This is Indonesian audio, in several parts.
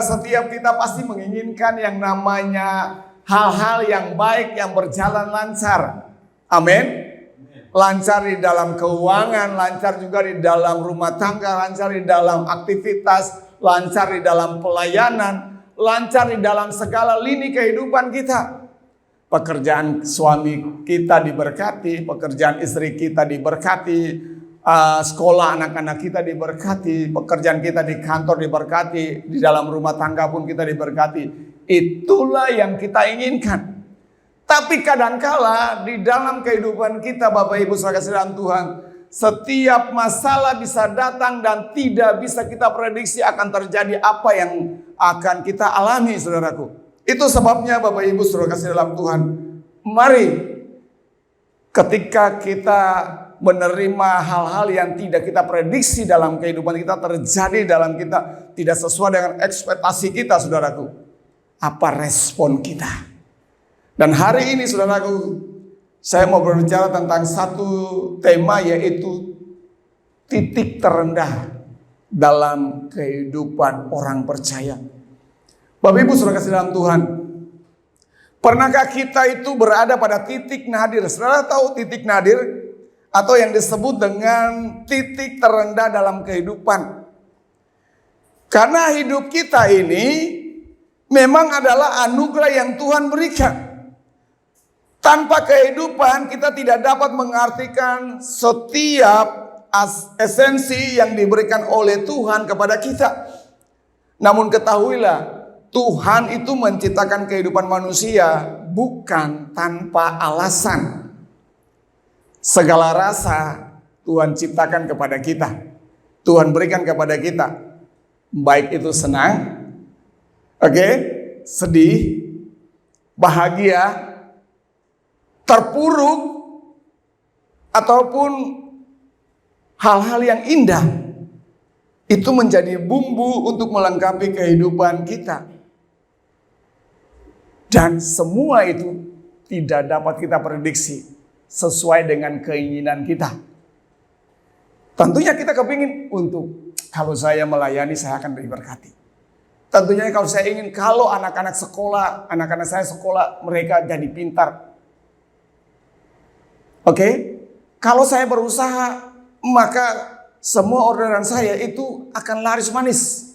setiap kita pasti menginginkan yang namanya hal-hal yang baik yang berjalan lancar. Amin. Lancar di dalam keuangan, lancar juga di dalam rumah tangga, lancar di dalam aktivitas, lancar di dalam pelayanan, lancar di dalam segala lini kehidupan kita. Pekerjaan suami kita diberkati, pekerjaan istri kita diberkati, sekolah anak-anak kita diberkati, pekerjaan kita di kantor diberkati, di dalam rumah tangga pun kita diberkati. Itulah yang kita inginkan. Tapi kadangkala di dalam kehidupan kita, Bapak Ibu Saudara kasih dalam Tuhan, setiap masalah bisa datang dan tidak bisa kita prediksi akan terjadi apa yang akan kita alami, saudaraku. Itu sebabnya Bapak Ibu Saudara kasih dalam Tuhan, mari ketika kita menerima hal-hal yang tidak kita prediksi dalam kehidupan kita terjadi dalam kita, tidak sesuai dengan ekspektasi kita, saudaraku. Apa respon kita? Dan hari ini, saudaraku, saya mau berbicara tentang satu tema, yaitu titik terendah dalam kehidupan orang percaya. Bapak Ibu Saudara kasih dalam Tuhan, pernahkah kita itu berada pada titik nadir? Saudara tahu titik nadir? Atau yang disebut dengan titik terendah dalam kehidupan. Karena hidup kita ini memang adalah anugerah yang Tuhan berikan. Tanpa kehidupan kita tidak dapat mengartikan setiap esensi yang diberikan oleh Tuhan kepada kita. Namun ketahuilah, Tuhan itu menciptakan kehidupan manusia bukan tanpa alasan. Segala rasa Tuhan ciptakan kepada kita, Tuhan berikan kepada kita. Baik itu senang, sedih, bahagia, terpuruk, ataupun hal-hal yang indah. Itu menjadi bumbu untuk melengkapi kehidupan kita. Dan semua itu tidak dapat kita prediksi sesuai dengan keinginan kita. Tentunya kita kepingin untuk, kalau saya melayani saya akan diberkati. Tentunya kalau saya ingin, kalau anak-anak saya sekolah, mereka jadi pintar. Kalau saya berusaha, maka semua orderan saya itu akan laris manis.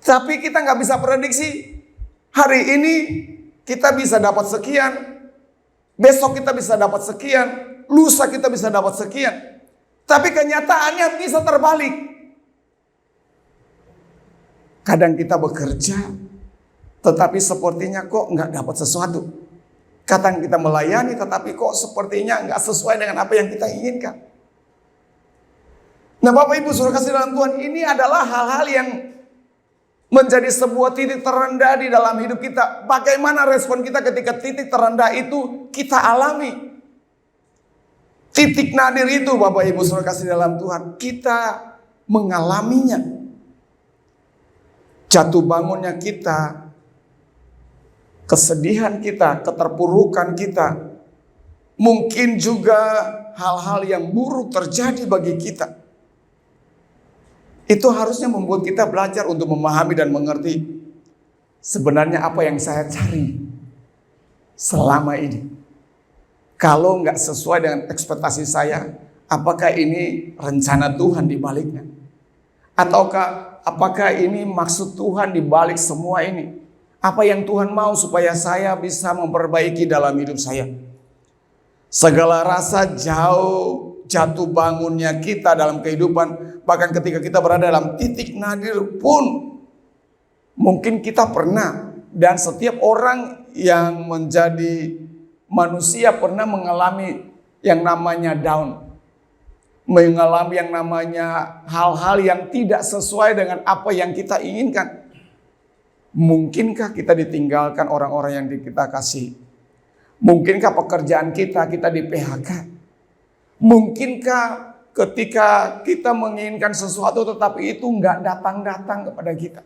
Tapi kita nggak bisa prediksi. Hari ini kita bisa dapat sekian, besok kita bisa dapat sekian, lusa kita bisa dapat sekian. Tapi kenyataannya bisa terbalik. Kadang kita bekerja, tetapi sepertinya kok nggak dapat sesuatu. Kadang kita melayani, tetapi kok sepertinya nggak sesuai dengan apa yang kita inginkan. Nah, Bapak Ibu Saudara kasih dalam Tuhan, ini adalah hal-hal yang menjadi sebuah titik terendah di dalam hidup kita. Bagaimana respon kita ketika titik terendah itu kita alami? Titik nadir itu, Bapak Ibu Saudara kasih dalam Tuhan, kita mengalaminya. Jatuh bangunnya kita, kesedihan kita, keterpurukan kita, mungkin juga hal-hal yang buruk terjadi bagi kita. Itu harusnya membuat kita belajar untuk memahami dan mengerti sebenarnya apa yang saya cari selama ini. Kalau nggak sesuai dengan ekspektasi saya, apakah ini rencana Tuhan di baliknya? Ataukah apakah ini maksud Tuhan di balik semua ini? Apa yang Tuhan mau supaya saya bisa memperbaiki dalam hidup saya? Segala rasa jatuh bangunnya kita dalam kehidupan, bahkan ketika kita berada dalam titik nadir pun, mungkin kita pernah, dan setiap orang yang menjadi manusia pernah mengalami yang namanya down, mengalami yang namanya hal-hal yang tidak sesuai dengan apa yang kita inginkan. Mungkinkah kita ditinggalkan orang-orang yang kita kasih? Mungkinkah pekerjaan kita di PHK? Mungkinkah ketika kita menginginkan sesuatu tetapi itu nggak datang-datang kepada kita?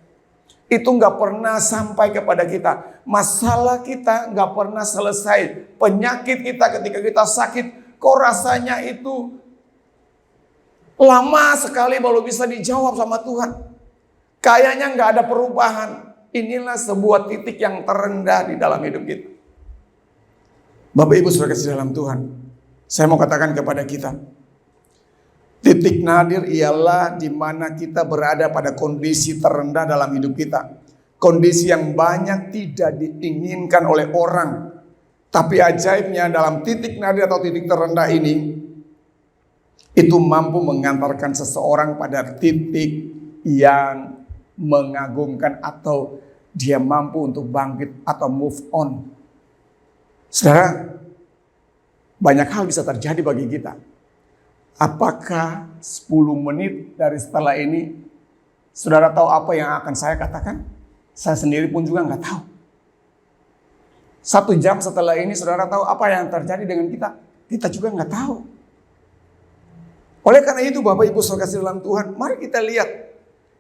Itu nggak pernah sampai kepada kita. Masalah kita nggak pernah selesai. Penyakit kita ketika kita sakit, kok rasanya itu lama sekali baru bisa dijawab sama Tuhan. Kayaknya nggak ada perubahan. Inilah sebuah titik yang terendah di dalam hidup kita. Bapak Ibu saudara kasih dalam Tuhan, saya mau katakan kepada kita, titik nadir ialah di mana kita berada pada kondisi terendah dalam hidup kita. Kondisi yang banyak tidak diinginkan oleh orang. Tapi ajaibnya dalam titik nadir atau titik terendah ini, itu mampu mengantarkan seseorang pada titik yang mengagumkan atau dia mampu untuk bangkit atau move on. Saudara, banyak hal bisa terjadi bagi kita. Apakah 10 menit dari setelah ini, saudara tahu apa yang akan saya katakan? Saya sendiri pun juga nggak tahu. 1 jam setelah ini, saudara tahu apa yang terjadi dengan kita? Kita juga nggak tahu. Oleh karena itu, Bapak Ibu saudara kasih dalam Tuhan, mari kita lihat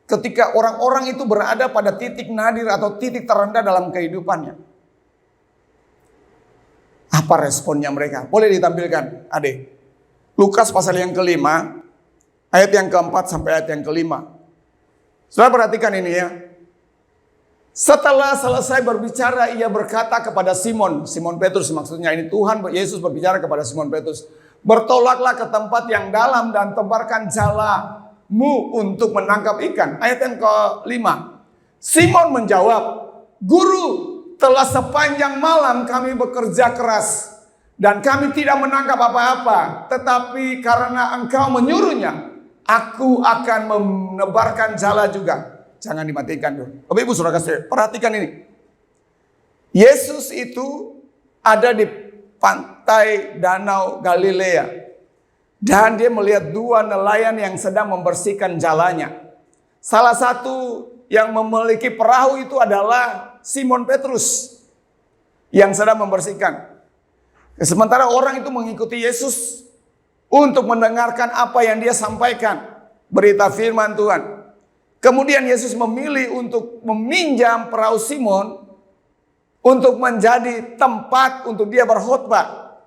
ketika orang-orang itu berada pada titik nadir atau titik terendah dalam kehidupannya. Apa responnya mereka? Boleh ditampilkan, adik. Lukas pasal yang ke-5, ayat yang ke-4 sampai ayat yang ke-5. Saudara perhatikan ini ya. Setelah selesai berbicara, ia berkata kepada Simon Petrus maksudnya, ini Tuhan Yesus berbicara kepada Simon Petrus. Bertolaklah ke tempat yang dalam dan tebarkan jalamu untuk menangkap ikan. Ayat yang ke-5. Simon menjawab, Guru, telah sepanjang malam kami bekerja keras dan kami tidak menangkap apa-apa. Tetapi karena engkau menyuruhnya, aku akan menebarkan jala juga. Jangan dimatikan dulu. Bapak Ibu saudara kasih, perhatikan ini. Yesus itu ada di pantai Danau Galilea. Dan dia melihat 2 nelayan yang sedang membersihkan jalannya. Salah satu yang memiliki perahu itu adalah Simon Petrus yang sedang membersihkan. Sementara orang itu mengikuti Yesus untuk mendengarkan apa yang dia sampaikan. Berita firman Tuhan. Kemudian Yesus memilih untuk meminjam perahu Simon untuk menjadi tempat untuk dia berkhotbah.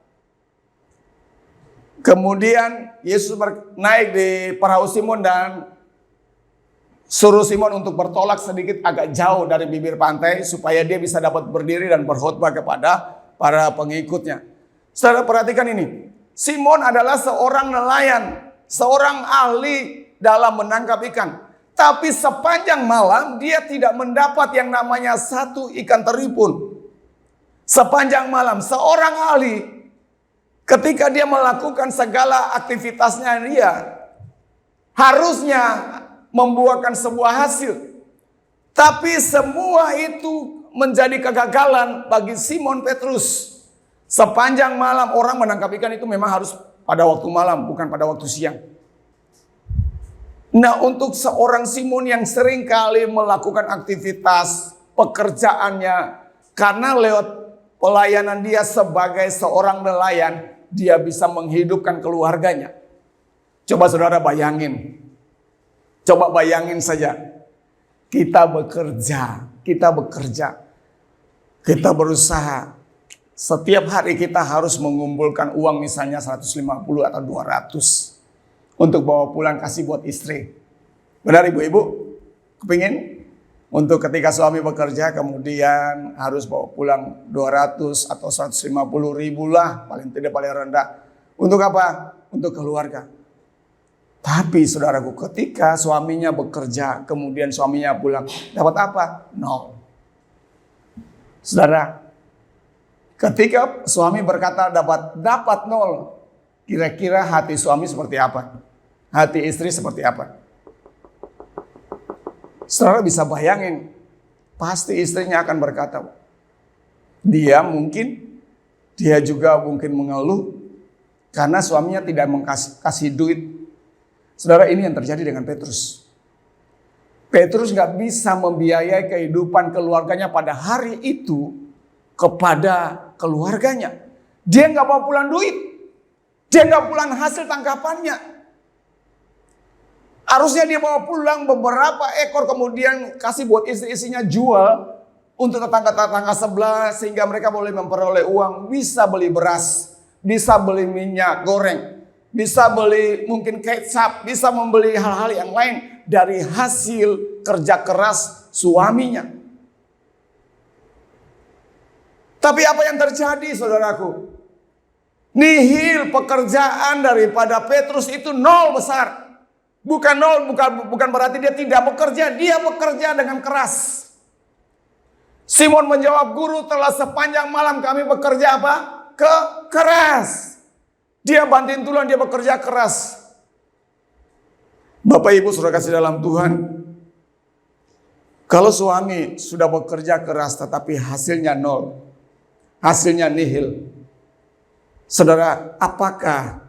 Kemudian Yesus naik di perahu Simon dan suruh Simon untuk bertolak sedikit agak jauh dari bibir pantai supaya dia bisa dapat berdiri dan berkhotbah kepada para pengikutnya. Saudara perhatikan ini. Simon adalah seorang nelayan, seorang ahli dalam menangkap ikan. Tapi sepanjang malam dia tidak mendapat yang namanya 1 ikan teri pun. Sepanjang malam seorang ahli ketika dia melakukan segala aktivitasnya dia harusnya membuahkan sebuah hasil. Tapi semua itu menjadi kegagalan bagi Simon Petrus. Sepanjang malam orang menangkap ikan itu memang harus pada waktu malam, bukan pada waktu siang. Nah, untuk seorang Simon yang sering kali melakukan aktivitas pekerjaannya, karena lewat pelayanan dia sebagai seorang nelayan, dia bisa menghidupkan keluarganya. Coba saudara bayangin. Coba bayangin saja. Kita bekerja. Kita berusaha. Setiap hari kita harus mengumpulkan uang misalnya 150 atau 200. Untuk bawa pulang kasih buat istri. Benar ibu-ibu? Kepingin? Untuk ketika suami bekerja kemudian harus bawa pulang 200 atau 150 ribu lah. Paling tidak paling rendah. Untuk apa? Untuk keluarga. Tapi saudaraku, ketika suaminya bekerja kemudian suaminya pulang. Dapat apa? 0. Saudara, ketika suami berkata dapat 0. Kira-kira hati suami seperti apa? Hati istri seperti apa? Saudara bisa bayangin, pasti istrinya akan berkata, dia juga mungkin mengeluh karena suaminya tidak kasih duit. Saudara, ini yang terjadi dengan Petrus. Petrus gak bisa membiayai kehidupan keluarganya pada hari itu kepada keluarganya. Dia gak bawa pulang duit. Dia nggak pulang hasil tangkapannya. Harusnya dia bawa pulang beberapa ekor kemudian kasih buat istri-istrinya jual untuk tetangga-tetangga sebelah sehingga mereka boleh memperoleh uang. Bisa beli beras, bisa beli minyak goreng, bisa beli mungkin kecap, bisa membeli hal-hal yang lain dari hasil kerja keras suaminya. Tapi apa yang terjadi, saudaraku? Nihil pekerjaan daripada Petrus itu nol besar. Bukan nol, bukan berarti dia tidak bekerja. Dia bekerja dengan keras. Simon menjawab, "Guru, telah sepanjang malam kami bekerja apa? Keras." Dia banting tulang, dia bekerja keras. Bapak Ibu saudara kasih dalam Tuhan, kalau suami sudah bekerja keras tetapi hasilnya nol, hasilnya nihil, saudara, apakah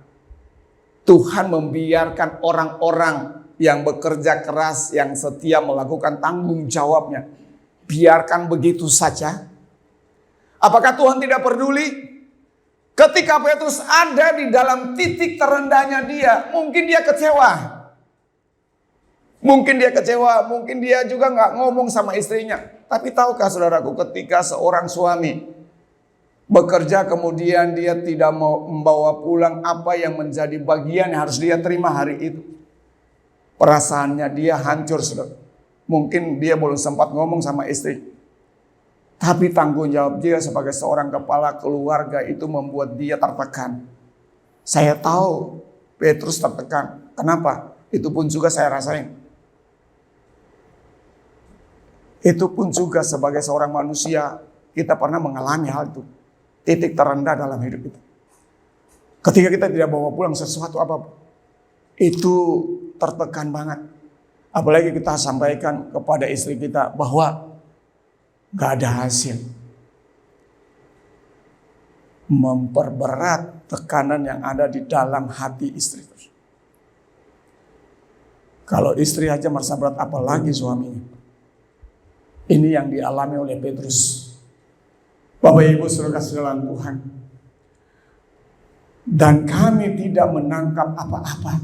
Tuhan membiarkan orang-orang yang bekerja keras, yang setia melakukan tanggung jawabnya, biarkan begitu saja? Apakah Tuhan tidak peduli? Ketika Petrus ada di dalam titik terendahnya dia, mungkin dia kecewa. Mungkin dia juga nggak ngomong sama istrinya. Tapi tahukah saudaraku, ketika seorang suami bekerja kemudian dia tidak mau membawa pulang apa yang menjadi bagian yang harus dia terima hari itu, perasaannya dia hancur, saudara. Mungkin dia belum sempat ngomong sama istri, tapi tanggung jawab dia sebagai seorang kepala keluarga itu membuat dia tertekan. Saya tahu Petrus tertekan. Kenapa? Itu pun juga saya rasain. Itu pun juga sebagai seorang manusia kita pernah mengalami hal itu. Titik terendah dalam hidup itu. Ketika kita tidak bawa pulang sesuatu apapun, itu tertekan banget. Apalagi kita sampaikan kepada istri kita bahwa gak ada hasil. Memperberat tekanan yang ada di dalam hati istri. Kalau istri aja merasa berat, apalagi suaminya. Ini yang dialami oleh Petrus. Bapak Ibu saudara kasih dalam Tuhan. Dan kami tidak menangkap apa-apa.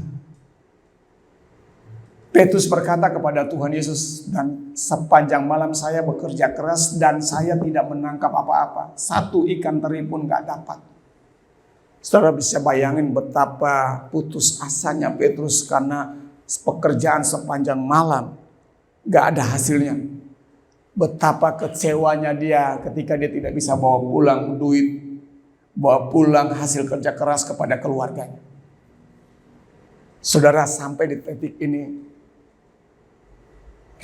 Petrus berkata kepada Tuhan Yesus, "Dan sepanjang malam saya bekerja keras dan saya tidak menangkap apa-apa. Satu ikan teri pun gak dapat." Saudara bisa bayangin betapa putus asanya Petrus karena pekerjaan sepanjang malam gak ada hasilnya. Betapa kecewanya dia ketika dia tidak bisa bawa pulang duit, bawa pulang hasil kerja keras kepada keluarganya. Saudara, sampai di titik ini,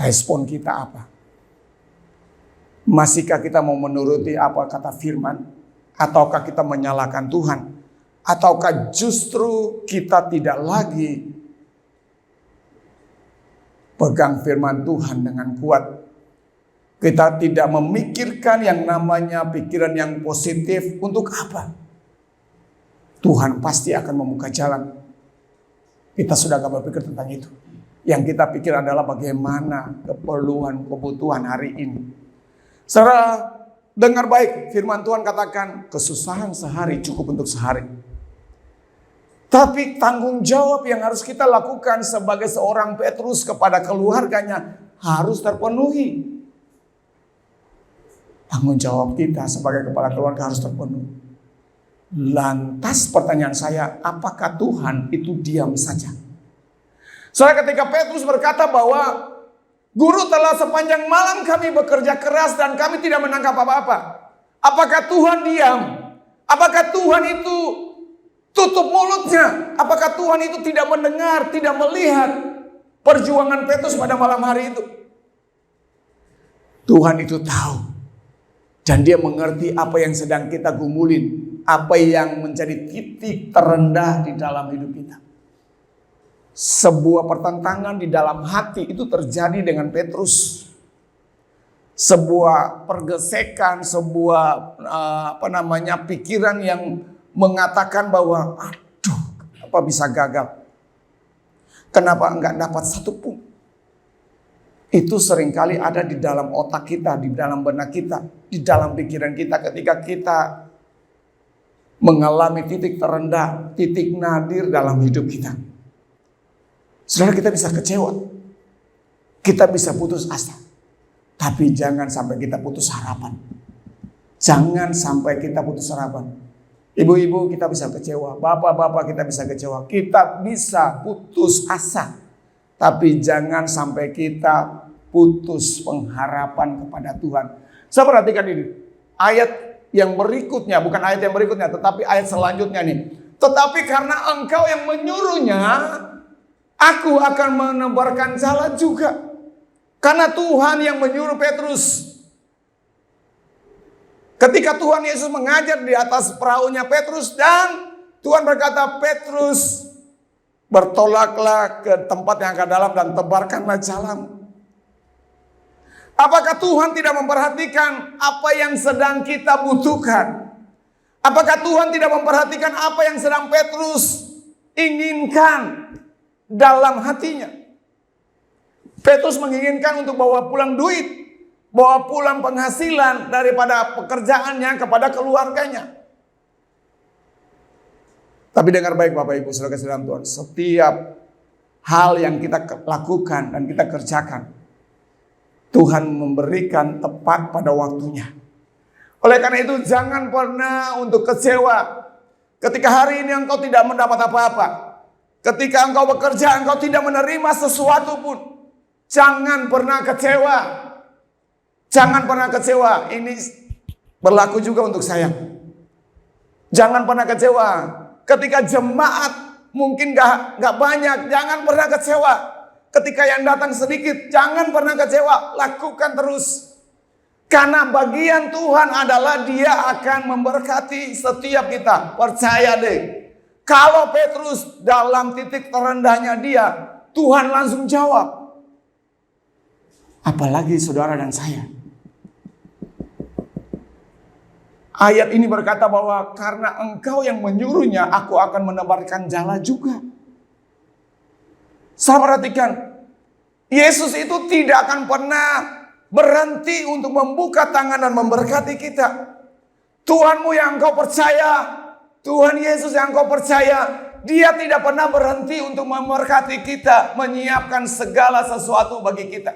respon kita apa? Masihkah kita mau menuruti apa kata firman? Ataukah kita menyalahkan Tuhan? Ataukah justru kita tidak lagi pegang firman Tuhan dengan kuat? Kita tidak memikirkan yang namanya pikiran yang positif. Untuk apa? Tuhan pasti akan membuka jalan. Kita sudah gak berpikir tentang itu. Yang kita pikir adalah bagaimana kebutuhan hari ini. Saudara, dengar baik, firman Tuhan katakan kesusahan sehari cukup untuk sehari. Tapi tanggung jawab yang harus kita lakukan sebagai seorang Petrus kepada keluarganya harus terpenuhi. Tanggung jawab kita sebagai kepala keluarga harus terpenuhi. Lantas pertanyaan saya, apakah Tuhan itu diam saja? Soalnya ketika Petrus berkata bahwa Guru, telah sepanjang malam kami bekerja keras dan kami tidak menangkap apa-apa. Apakah Tuhan diam? Apakah Tuhan itu tutup mulutnya? Apakah Tuhan itu tidak mendengar, tidak melihat perjuangan Petrus pada malam hari itu? Tuhan itu tahu. Dan dia mengerti apa yang sedang kita gumulin. Apa yang menjadi titik terendah di dalam hidup kita. Sebuah pertentangan di dalam hati itu terjadi dengan Petrus. Sebuah pergesekan, sebuah pikiran yang mengatakan bahwa aduh, apa bisa gagal? Kenapa enggak dapat satu pun? Itu seringkali ada di dalam otak kita, di dalam benak kita, di dalam pikiran kita ketika kita mengalami titik terendah, titik nadir dalam hidup kita. Saudara, kita bisa kecewa, kita bisa putus asa, tapi jangan sampai kita putus harapan. Jangan sampai kita putus harapan. Ibu-ibu, kita bisa kecewa, bapak-bapak kita bisa kecewa, kita bisa putus asa. Tapi jangan sampai kita putus pengharapan kepada Tuhan. Saya perhatikan ini. Ayat yang berikutnya, bukan ayat yang berikutnya, tetapi ayat selanjutnya nih. Tetapi karena engkau yang menyuruhnya, aku akan menebarkan jala juga. Karena Tuhan yang menyuruh Petrus. Ketika Tuhan Yesus mengajar di atas perahunya Petrus, dan Tuhan berkata, Petrus, bertolaklah ke tempat yang agak dalam dan tebarkanlah jalamu. Apakah Tuhan tidak memperhatikan apa yang sedang kita butuhkan? Apakah Tuhan tidak memperhatikan apa yang sedang Petrus inginkan dalam hatinya? Petrus menginginkan untuk bawa pulang duit, bawa pulang penghasilan daripada pekerjaannya kepada keluarganya. Tapi dengar baik Bapak Ibu Saudara dalam Tuhan, setiap hal yang kita lakukan dan kita kerjakan, Tuhan memberikan tepat pada waktunya. Oleh karena itu jangan pernah untuk kecewa ketika hari ini engkau tidak mendapat apa-apa. Ketika engkau bekerja engkau tidak menerima sesuatu pun. Jangan pernah kecewa. Jangan pernah kecewa. Ini berlaku juga untuk saya. Jangan pernah kecewa. Ketika jemaat mungkin gak banyak, jangan pernah kecewa. Ketika yang datang sedikit, jangan pernah kecewa. Lakukan terus. Karena bagian Tuhan adalah Dia akan memberkati setiap kita. Percaya deh. Kalau Petrus dalam titik terendahnya dia, Tuhan langsung jawab. Apalagi saudara dan saya. Ayat ini berkata bahwa karena engkau yang menyuruhnya, aku akan menebarkan jala juga. Saya perhatikan, Yesus itu tidak akan pernah berhenti untuk membuka tangan dan memberkati kita. Tuhanmu yang engkau percaya, Tuhan Yesus yang engkau percaya, Dia tidak pernah berhenti untuk memberkati kita, menyiapkan segala sesuatu bagi kita.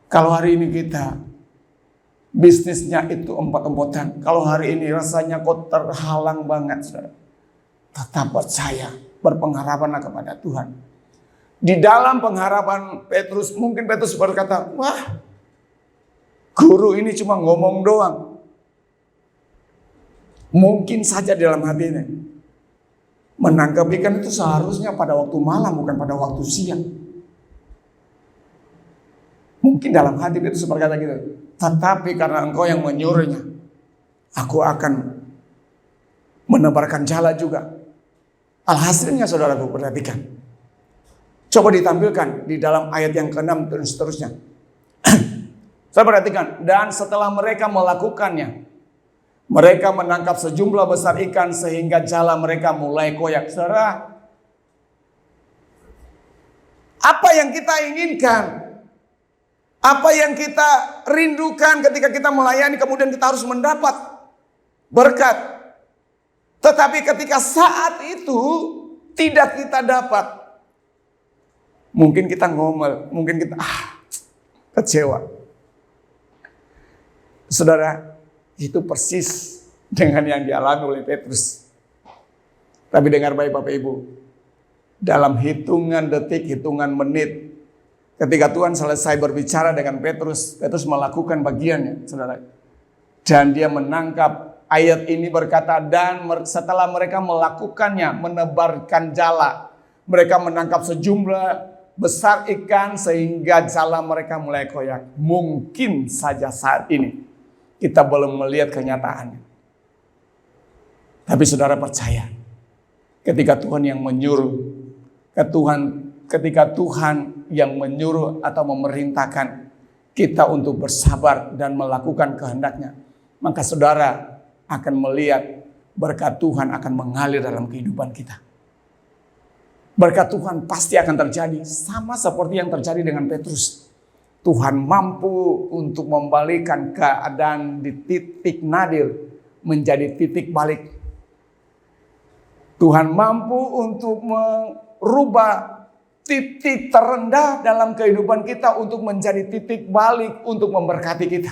Kalau hari ini kita bisnisnya itu empot-empotan, kalau hari ini rasanya kok terhalang banget, saudara, tetap percaya, berpengharapanlah kepada Tuhan. Di dalam pengharapan Petrus, mungkin Petrus berkata, wah, guru ini cuma ngomong doang. Mungkin saja di dalam hatinya menangkap ikan itu seharusnya pada waktu malam, bukan pada waktu siang. Mungkin dalam hati Petrus berkata gitu. Tetapi karena engkau yang menyuruhnya, aku akan menebarkan jala juga. Alhasilnya saudaraku, perhatikan. Coba ditampilkan di dalam ayat yang ke-6 dan seterusnya. Saya perhatikan. Dan setelah mereka melakukannya, mereka menangkap sejumlah besar ikan sehingga jala mereka mulai koyak. Saudara, apa yang kita inginkan, apa yang kita rindukan ketika kita melayani, kemudian kita harus mendapat berkat. Tetapi ketika saat itu tidak kita dapat, mungkin kita ngomel, mungkin kita kecewa. Saudara, itu persis dengan yang dialami oleh Petrus. Tapi dengar baik Bapak Ibu, dalam hitungan detik, hitungan menit, ketika Tuhan selesai berbicara dengan Petrus, Petrus melakukan bagiannya, saudara. Dan dia menangkap, ayat ini berkata, dan setelah mereka melakukannya, menebarkan jala, mereka menangkap sejumlah besar ikan sehingga jala mereka mulai koyak. Mungkin saja saat ini kita belum melihat kenyataannya. Tapi saudara percaya, ketika Tuhan yang menyuruh, ketika Tuhan yang menyuruh atau memerintahkan kita untuk bersabar dan melakukan kehendaknya, maka saudara akan melihat berkat Tuhan akan mengalir dalam kehidupan kita. Berkat Tuhan pasti akan terjadi, sama seperti yang terjadi dengan Petrus. Tuhan mampu untuk membalikan keadaan di titik nadir menjadi titik balik. Tuhan mampu untuk merubah titik terendah dalam kehidupan kita untuk menjadi titik balik untuk memberkati kita.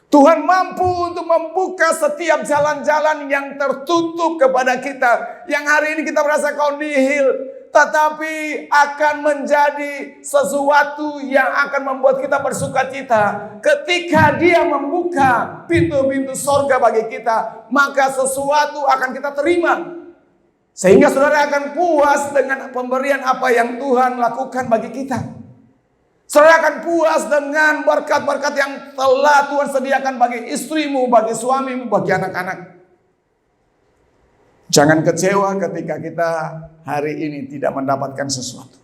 Tuhan mampu untuk membuka setiap jalan-jalan yang tertutup kepada kita. Yang hari ini kita merasa kau nihil. tetapi akan menjadi sesuatu yang akan membuat kita bersukacita. Ketika Dia membuka pintu-pintu sorga bagi kita, maka sesuatu akan kita terima. Sehingga saudara akan puas dengan pemberian apa yang Tuhan lakukan bagi kita. Saudara akan puas dengan berkat-berkat yang telah Tuhan sediakan bagi istrimu, bagi suamimu, bagi anak-anak. Jangan kecewa ketika kita hari ini tidak mendapatkan sesuatu.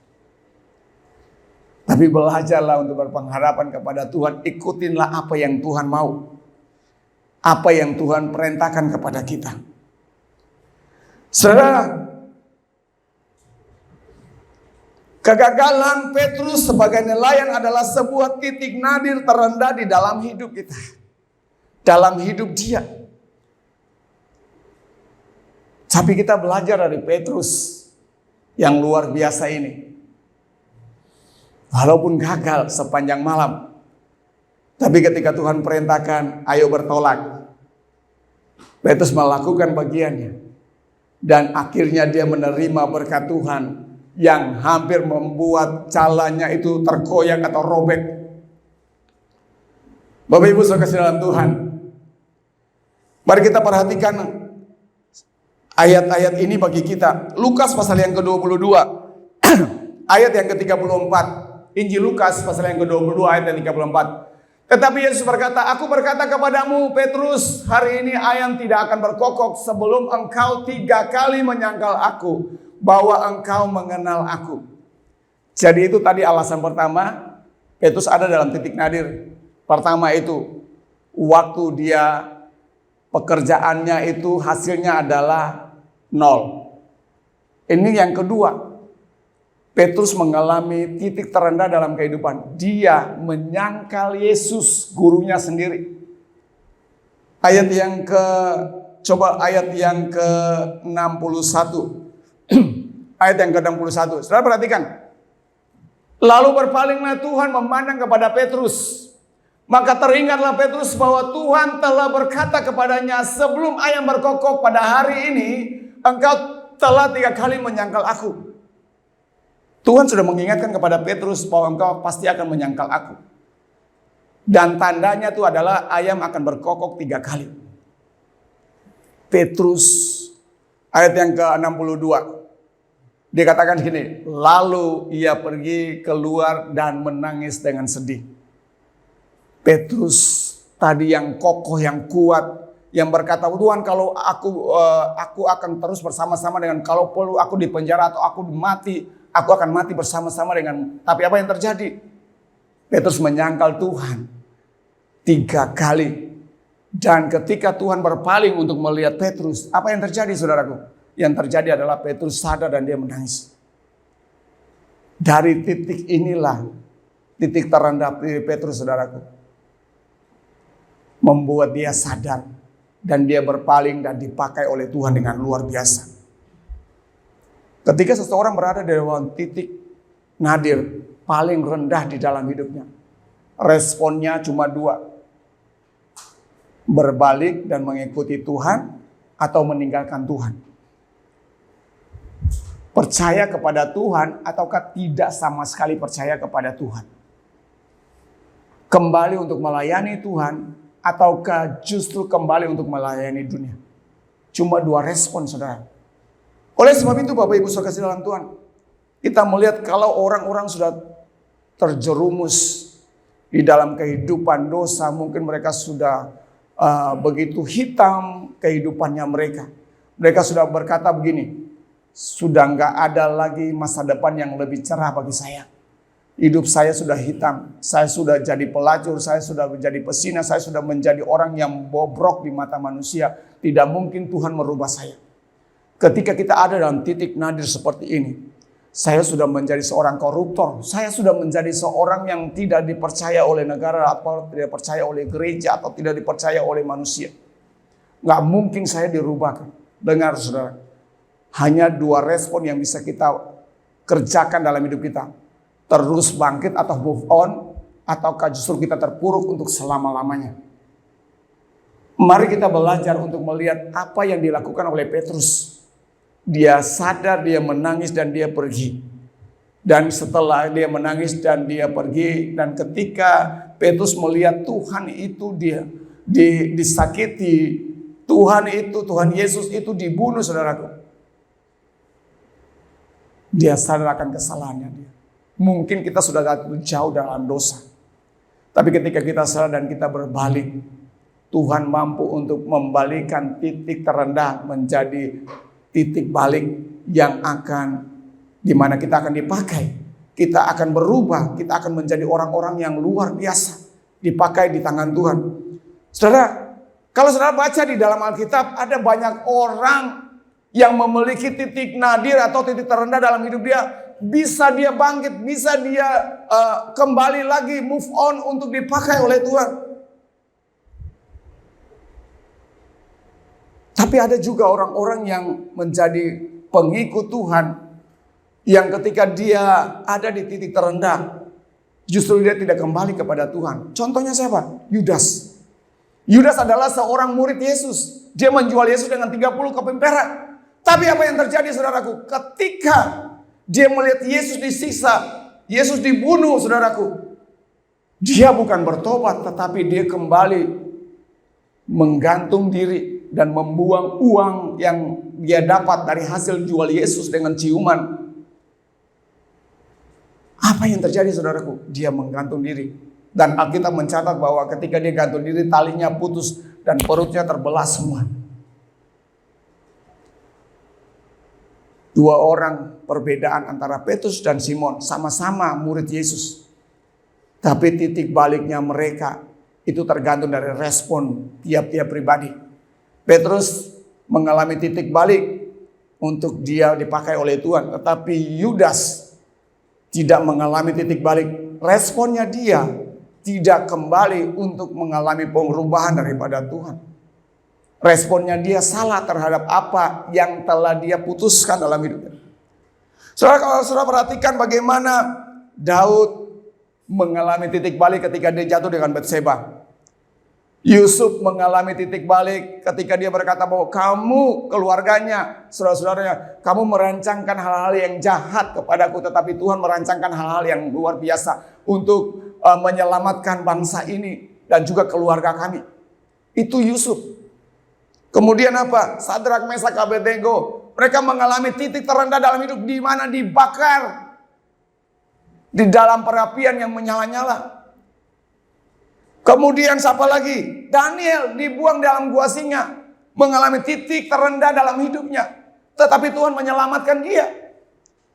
Tapi belajarlah untuk berpengharapan kepada Tuhan. Ikutinlah apa yang Tuhan mau. Apa yang Tuhan perintahkan kepada kita. Saudara, kegagalan Petrus sebagai nelayan adalah sebuah titik nadir terendah di dalam hidup kita. Dalam hidup dia. Tapi kita belajar dari Petrus yang luar biasa ini. Walaupun gagal sepanjang malam. Tapi ketika Tuhan perintahkan, ayo bertolak. Petrus melakukan bagiannya. Dan akhirnya dia menerima berkat Tuhan yang hampir membuat calanya itu terkoyak atau robek. Bapak Ibu saudara kasih dalam Tuhan, mari kita perhatikan ayat-ayat ini bagi kita. Lukas pasal yang ke-22 ayat yang ke-34. Injil Lukas pasal yang ke-22 ayat yang 34. Tetapi Yesus berkata, aku berkata kepadamu Petrus, hari ini ayam tidak akan berkokok sebelum engkau 3 kali menyangkal aku, bahwa engkau mengenal aku. Jadi itu tadi alasan pertama, Petrus ada dalam titik nadir. Pertama itu, waktu dia pekerjaannya itu hasilnya adalah 0. Ini yang kedua, Petrus mengalami titik terendah dalam kehidupan. Dia menyangkal Yesus, gurunya sendiri. Ayat yang ke-61. Ayat yang ke-61. Saudara perhatikan. Lalu berpalinglah Tuhan memandang kepada Petrus. Maka teringatlah Petrus bahwa Tuhan telah berkata kepadanya, sebelum ayam berkokok pada hari ini, engkau telah 3 kali menyangkal aku. Tuhan sudah mengingatkan kepada Petrus bahwa engkau pasti akan menyangkal aku. Dan tandanya itu adalah ayam akan berkokok 3 kali. Petrus ayat yang ke-62. Dia katakan gini, lalu ia pergi keluar dan menangis dengan sedih. Petrus tadi yang kokoh, yang kuat, yang berkata, Tuhan kalau aku akan terus bersama-sama dengan, kalau perlu aku di penjara atau aku mati, aku akan mati bersama-sama dengan. Tapi apa yang terjadi? Petrus menyangkal Tuhan 3 kali. Dan ketika Tuhan berpaling untuk melihat Petrus, apa yang terjadi saudaraku? Yang terjadi adalah Petrus sadar dan dia menangis. Dari titik inilah, titik terendah Petrus saudaraku, membuat dia sadar. Dan dia berpaling dan dipakai oleh Tuhan dengan luar biasa. Ketika seseorang berada di dalam titik nadir paling rendah di dalam hidupnya, responnya cuma 2. Berbalik dan mengikuti Tuhan atau meninggalkan Tuhan. Percaya kepada Tuhan ataukah tidak sama sekali percaya kepada Tuhan. Kembali untuk melayani Tuhan ataukah justru kembali untuk melayani dunia. Cuma 2 respon saudara. Oleh sebab itu Bapak Ibu saudara kasih dalam Tuhan, kita melihat kalau orang-orang sudah terjerumus di dalam kehidupan dosa, mungkin mereka sudah begitu hitam kehidupannya mereka. Mereka sudah berkata begini, sudah nggak ada lagi masa depan yang lebih cerah bagi saya. Hidup saya sudah hitam, saya sudah jadi pelacur, saya sudah menjadi pesina, saya sudah menjadi orang yang bobrok di mata manusia. Tidak mungkin Tuhan merubah saya. Ketika kita ada dalam titik nadir seperti ini, saya sudah menjadi seorang koruptor, saya sudah menjadi seorang yang tidak dipercaya oleh negara atau tidak dipercaya oleh gereja atau tidak dipercaya oleh manusia. Nggak mungkin saya dirubahkan. Dengar saudara, hanya 2 respon yang bisa kita kerjakan dalam hidup kita. Terus bangkit atau move on, ataukah justru kita terpuruk untuk selama-lamanya. Mari kita belajar untuk melihat apa yang dilakukan oleh Petrus. Dia sadar, dia menangis dan dia pergi. Dan setelah dia menangis dan dia pergi, dan ketika Petrus melihat Tuhan itu dia disakiti, Tuhan Yesus itu dibunuh, saudaraku. Dia sadar akan kesalahannya dia. Mungkin kita sudah jauh dalam dosa. Tapi ketika kita sadar dan kita berbalik, Tuhan mampu untuk membalikan titik terendah menjadi titik balik yang di mana kita akan dipakai. Kita akan berubah, kita akan menjadi orang-orang yang luar biasa, dipakai di tangan Tuhan. Saudara, kalau saudara baca di dalam Alkitab, ada banyak orang yang memiliki titik nadir atau titik terendah dalam hidup dia. Bisa dia bangkit, bisa dia kembali lagi, move on untuk dipakai oleh Tuhan. Tapi ada juga orang-orang yang menjadi pengikut Tuhan, yang ketika dia ada di titik terendah, justru dia tidak kembali kepada Tuhan. Contohnya siapa? Yudas. Yudas adalah seorang murid Yesus. Dia menjual Yesus dengan 30 keping perak. Tapi apa yang terjadi, saudaraku? Ketika dia melihat Yesus disiksa, Yesus dibunuh, saudaraku, dia bukan bertobat, tetapi dia kembali menggantung diri dan membuang uang yang dia dapat dari hasil jual Yesus dengan ciuman. Apa yang terjadi, saudaraku? Dia menggantung diri. Dan Alkitab mencatat bahwa ketika dia gantung diri, talinya putus dan perutnya terbelah semua. Dua orang perbedaan antara Petrus dan Simon, sama-sama murid Yesus. Tapi titik baliknya mereka itu tergantung dari respon tiap-tiap pribadi. Petrus mengalami titik balik untuk dia dipakai oleh Tuhan. Tetapi Yudas tidak mengalami titik balik. Responnya dia tidak kembali untuk mengalami perubahan daripada Tuhan. Responnya dia salah terhadap apa yang telah dia putuskan dalam hidupnya. Saudara, kalau saudara perhatikan bagaimana Daud mengalami titik balik ketika dia jatuh dengan Batseba. Yusuf mengalami titik balik ketika dia berkata bahwa kamu, keluarganya, saudara-saudaranya, kamu merancangkan hal-hal yang jahat kepadaku, tetapi Tuhan merancangkan hal-hal yang luar biasa untuk menyelamatkan bangsa ini dan juga keluarga kami. Itu Yusuf. Kemudian apa? Sadrak, Mesak, Abednego, mereka mengalami titik terendah dalam hidup, di mana dibakar di dalam perapian yang menyala-nyala. Kemudian siapa lagi? Daniel dibuang dalam gua singa, mengalami titik terendah dalam hidupnya, tetapi Tuhan menyelamatkan dia.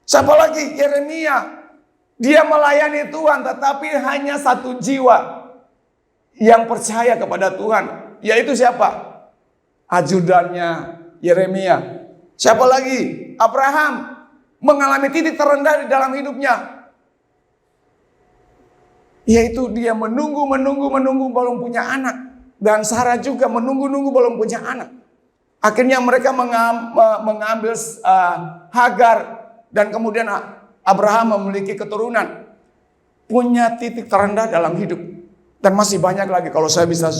Siapa lagi? Yeremia, dia melayani Tuhan, tetapi hanya satu jiwa yang percaya kepada Tuhan, yaitu siapa? Ajudannya Yeremia. Siapa lagi? Abraham mengalami titik terendah di dalam hidupnya, yaitu dia menunggu belum punya anak. Dan Sarah juga menunggu belum punya anak. Akhirnya mereka mengambil Hagar, dan kemudian Abraham memiliki keturunan. Punya titik terendah dalam hidup. Dan masih banyak lagi, kalau saya bisa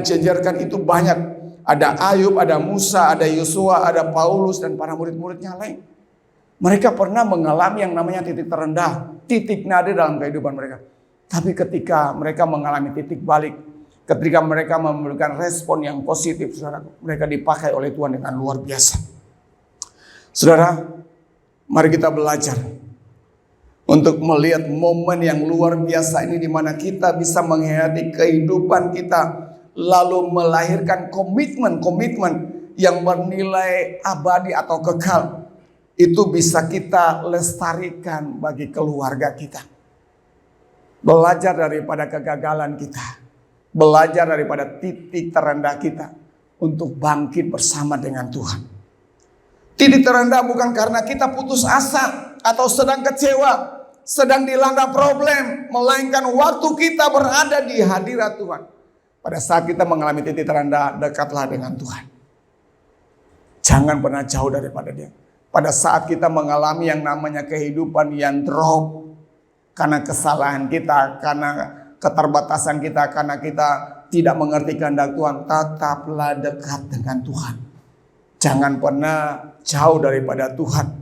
jejerkan itu banyak. Ada Ayub, ada Musa, ada Yosua, ada Paulus, dan para murid-muridnya lain. Mereka pernah mengalami yang namanya titik terendah, titik nadir dalam kehidupan mereka. Tapi ketika mereka mengalami titik balik, ketika mereka memberikan respon yang positif, saudara, mereka dipakai oleh Tuhan dengan luar biasa. Saudara, mari kita belajar untuk melihat momen yang luar biasa ini, di mana kita bisa menghayati kehidupan kita, lalu melahirkan komitmen yang bernilai abadi atau kekal. Itu bisa kita lestarikan bagi keluarga kita. Belajar daripada kegagalan kita. Belajar daripada titik terendah kita untuk bangkit bersama dengan Tuhan. Titik terendah bukan karena kita putus asa atau sedang kecewa, sedang dilanda problem, melainkan waktu kita berada di hadirat Tuhan. Pada saat kita mengalami titik terendah, dekatlah dengan Tuhan. Jangan pernah jauh daripada Dia. Pada saat kita mengalami yang namanya kehidupan yang drop, karena kesalahan kita, karena keterbatasan kita, karena kita tidak mengerti kehendak Tuhan, tetaplah dekat dengan Tuhan. Jangan pernah jauh daripada Tuhan.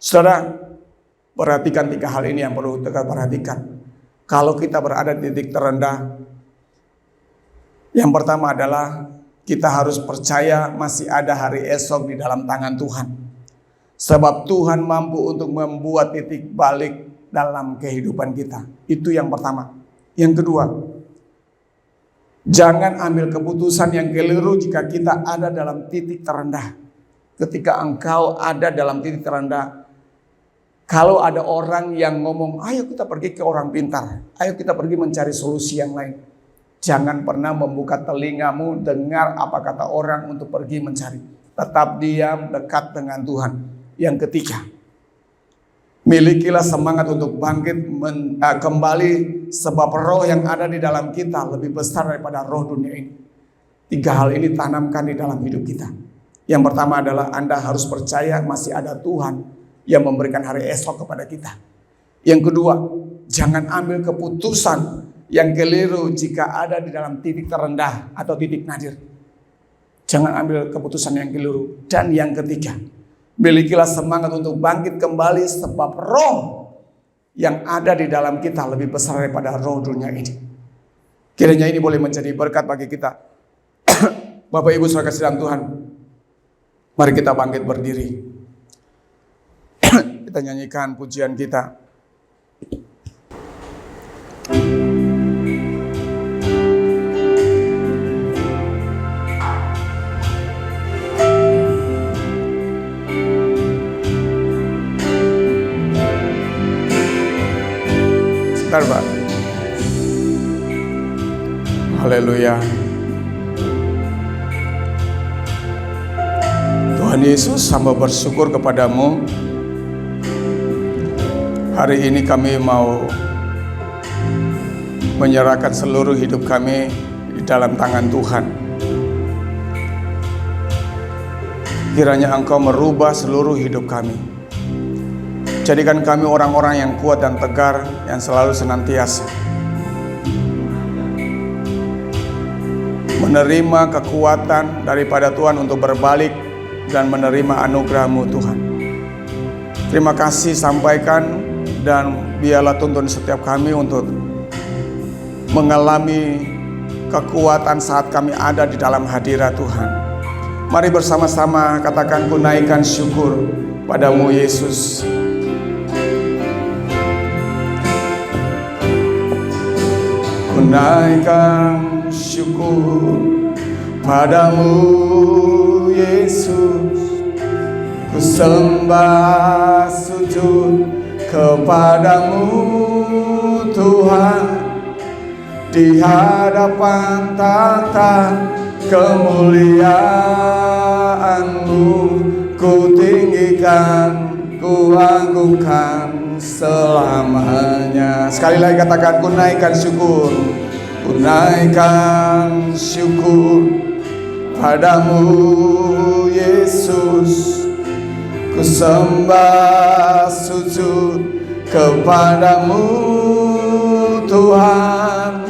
Saudara, perhatikan 3 hal ini yang perlu kita perhatikan. Kalau kita berada di titik terendah, yang pertama adalah kita harus percaya masih ada hari esok di dalam tangan Tuhan. Sebab Tuhan mampu untuk membuat titik balik dalam kehidupan kita. Itu yang pertama. Yang kedua, jangan ambil keputusan yang keliru jika kita ada dalam titik terendah. Ketika engkau ada dalam titik terendah, kalau ada orang yang ngomong, ayo kita pergi ke orang pintar, ayo kita pergi mencari solusi yang lain. Jangan pernah membuka telingamu dengar apa kata orang untuk pergi mencari. Tetap diam, dekat dengan Tuhan. Yang ketiga, milikilah semangat untuk bangkit kembali, sebab roh yang ada di dalam kita lebih besar daripada roh dunia ini. 3 hal ini tanamkan di dalam hidup kita. Yang pertama adalah Anda harus percaya masih ada Tuhan yang memberikan hari esok kepada kita. Yang kedua, jangan ambil keputusan yang keliru jika ada di dalam titik terendah atau titik nadir. Jangan ambil keputusan yang keliru. Dan yang ketiga, milikilah semangat untuk bangkit kembali, sebab roh yang ada di dalam kita lebih besar daripada roh dunia ini. Kiranya ini boleh menjadi berkat bagi kita. Bapak Ibu saudara kasih dalam Tuhan, mari kita bangkit berdiri. Kita nyanyikan pujian kita. Sebentar, Pak. Haleluya. Tuhan Yesus, hamba bersyukur kepadamu. Hari ini kami mau menyerahkan seluruh hidup kami di dalam tangan Tuhan. Kiranya Engkau merubah seluruh hidup kami. Jadikan kami orang-orang yang kuat dan tegar, yang selalu senantiasa menerima kekuatan daripada Tuhan untuk berbalik dan menerima anugerah-Mu Tuhan. Terima kasih sampaikan dan biarlah tuntun setiap kami untuk mengalami kekuatan saat kami ada di dalam hadirat Tuhan. Mari bersama-sama katakan, ku naikkan syukur padamu Yesus. Ku naikkan syukur padamu Yesus. Ku sembah sujud kepadamu Tuhan. Di hadapan tahta kemuliaan-Mu, ku tinggikan, ku agungkan selamanya. Sekali lagi katakan, ku naikkan syukur. Ku naikkan syukur padamu Yesus. Ku sembah sujud kepadamu Tuhan.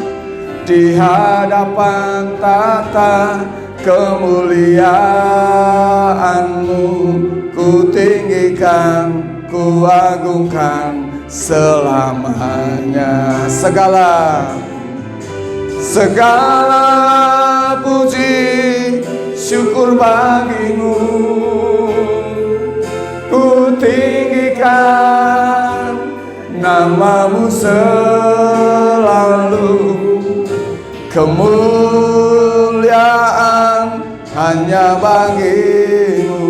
Di hadapan tahta kemuliaan-Mu, ku tinggikan, ku agungkan selamanya. Segala puji syukur bagimu, ku tinggikan nama-Mu selalu. Kemuliaan hanya bagi-Mu,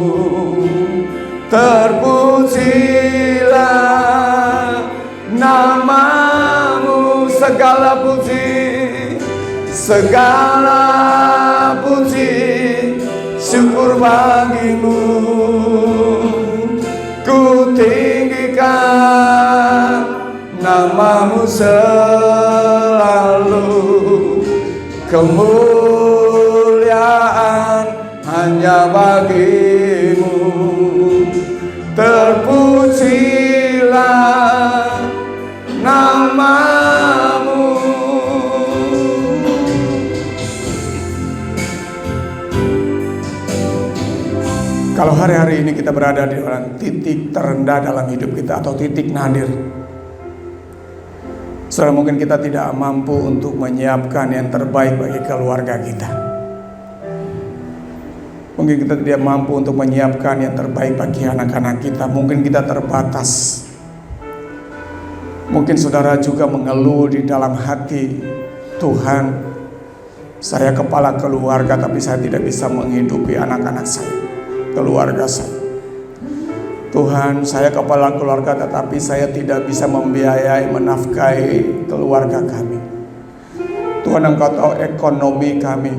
terpujilah nama-Mu. Segala puji syukur bagi-Mu, ku tinggikan nama-Mu selalu. Kemuliaan hanya bagi-Mu, terpujilah nama-Mu. Kalau hari-hari ini kita berada di dalam titik terendah dalam hidup kita atau titik nadir, saudara, mungkin kita tidak mampu untuk menyiapkan yang terbaik bagi keluarga kita. Mungkin kita tidak mampu untuk menyiapkan yang terbaik bagi anak-anak kita. Mungkin kita terbatas. Mungkin saudara juga mengeluh di dalam hati, Tuhan, saya kepala keluarga tapi saya tidak bisa menghidupi anak-anak saya, keluarga saya. Tuhan, saya kepala keluarga tetapi saya tidak bisa membiayai, menafkahi keluarga kami. Tuhan, Engkau tahu ekonomi kami.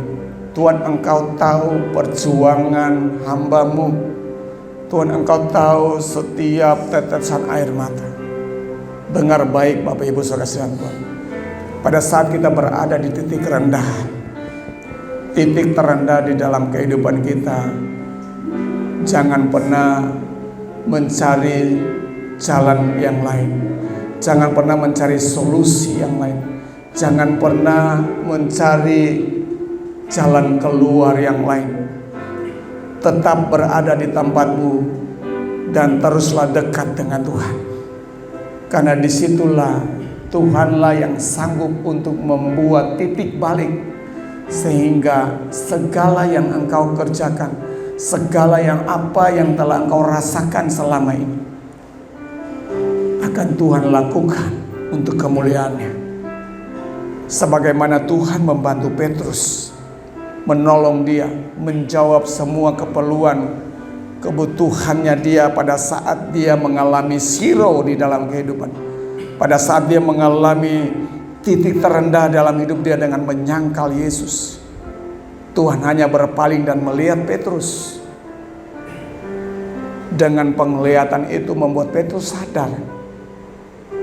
Tuhan, Engkau tahu perjuangan hamba-Mu. Tuhan, Engkau tahu setiap tetesan air mata. Dengar baik Bapak Ibu Saudara sekalian Tuhan. Pada saat kita berada di titik rendah, titik terendah di dalam kehidupan kita, jangan pernah mencari jalan yang lain. Jangan pernah mencari solusi yang lain. Jangan pernah mencari jalan keluar yang lain. Tetap berada di tempatmu dan teruslah dekat dengan Tuhan. Karena disitulah Tuhanlah yang sanggup untuk membuat titik balik, sehingga segala yang engkau kerjakan, segala yang apa yang telah engkau rasakan selama ini akan Tuhan lakukan untuk kemuliaan-Nya. Sebagaimana Tuhan membantu Petrus, menolong dia, menjawab semua kebutuhannya dia pada saat dia mengalami zero di dalam kehidupan. Pada saat dia mengalami titik terendah dalam hidup dia dengan menyangkal Yesus, Tuhan hanya berpaling dan melihat Petrus. Dengan penglihatan itu membuat Petrus sadar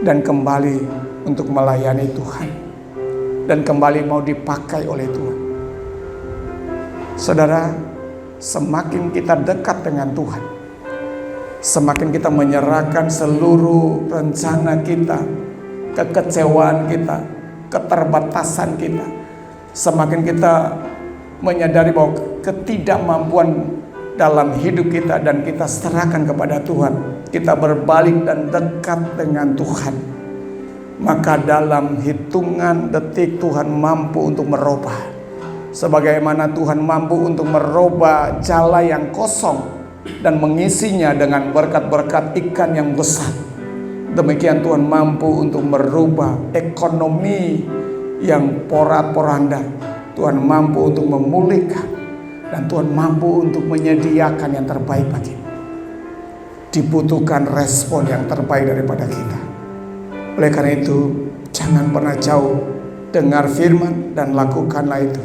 dan kembali untuk melayani Tuhan, dan kembali mau dipakai oleh Tuhan. Saudara, semakin kita dekat dengan Tuhan, semakin kita menyerahkan seluruh rencana kita, kekecewaan kita, keterbatasan kita, semakin kita menyadari bahwa ketidakmampuan dalam hidup kita dan kita serahkan kepada Tuhan, kita berbalik dan dekat dengan Tuhan, maka dalam hitungan detik Tuhan mampu untuk merubah. Sebagaimana Tuhan mampu untuk merubah jala yang kosong dan mengisinya dengan berkat-berkat ikan yang besar, demikian Tuhan mampu untuk merubah ekonomi yang porak-poranda. Tuhan mampu untuk memulihkan, dan Tuhan mampu untuk menyediakan yang terbaik bagi. Dibutuhkan respon yang terbaik daripada kita. Oleh karena itu, jangan pernah jauh, dengar firman dan lakukanlah itu.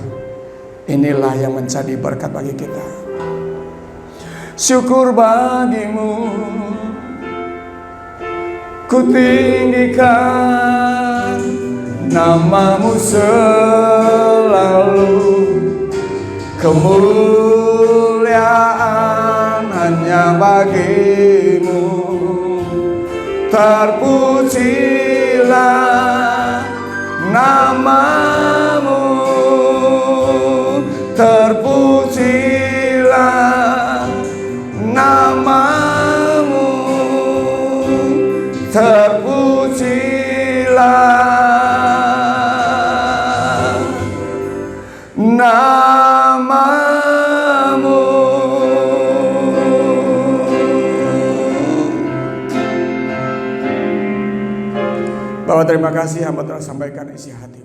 Inilah yang menjadi berkat bagi kita. Syukur bagimu, ku tinggikan namamu selalu. Kemuliaan hanya bagimu. Terpujilah namamu, terpujilah namamu, terpujilah namamu. Bapak, terima kasih hamba telah sampaikan isi hati.